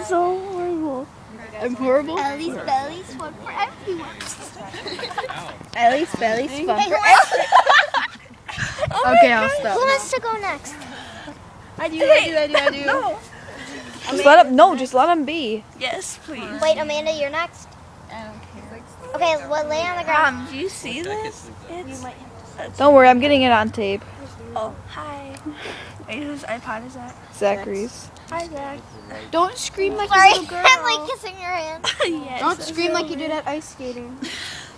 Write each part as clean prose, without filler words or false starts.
so horrible. I'm horrible. Ellie's belly's fun for everyone. Ellie's belly's fun Hey, for who wants, Okay, I'll who stop. wants to go next? I do. No. Just let him be. Yes, please. Wait, Amanda, you're next. I don't care. Okay, well, lay on the ground. Do you see this? It's. Don't worry, I'm getting it on tape. Oh, hi. Wait, whose iPod is that? Zachary's. Hi, Zach. Don't scream like Sorry, a little girl. I'm like kissing your hand. Yes. Don't scream like you did at ice skating.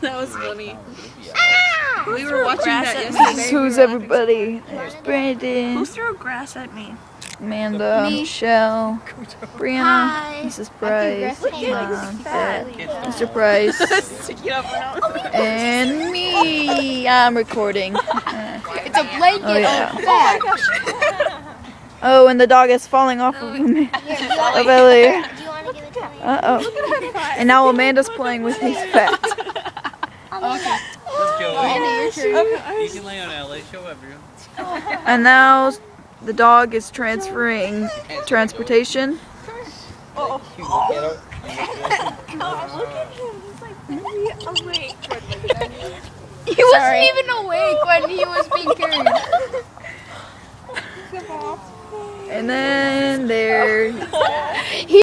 That was funny. Ah! We were watching grass that at me. yesterday. Who's everybody? There's Brandon, Who threw grass at me? Amanda, Michelle, Brianna, Hi. Mrs. Price, Hey, Mr. Price, Sticking up out. and me. I'm recording. It's a blanket. Oh, yeah. Oh, back. Oh, and the dog is falling off of me. Here, do you Of Ellie. want to give it to me? Uh-oh. And now Amanda's playing with his pet. Let's go. Amanda, your turn. You can lay on LA. Show everyone. And now the dog is transferring transportation. He wasn't even awake when he was being carried. And then there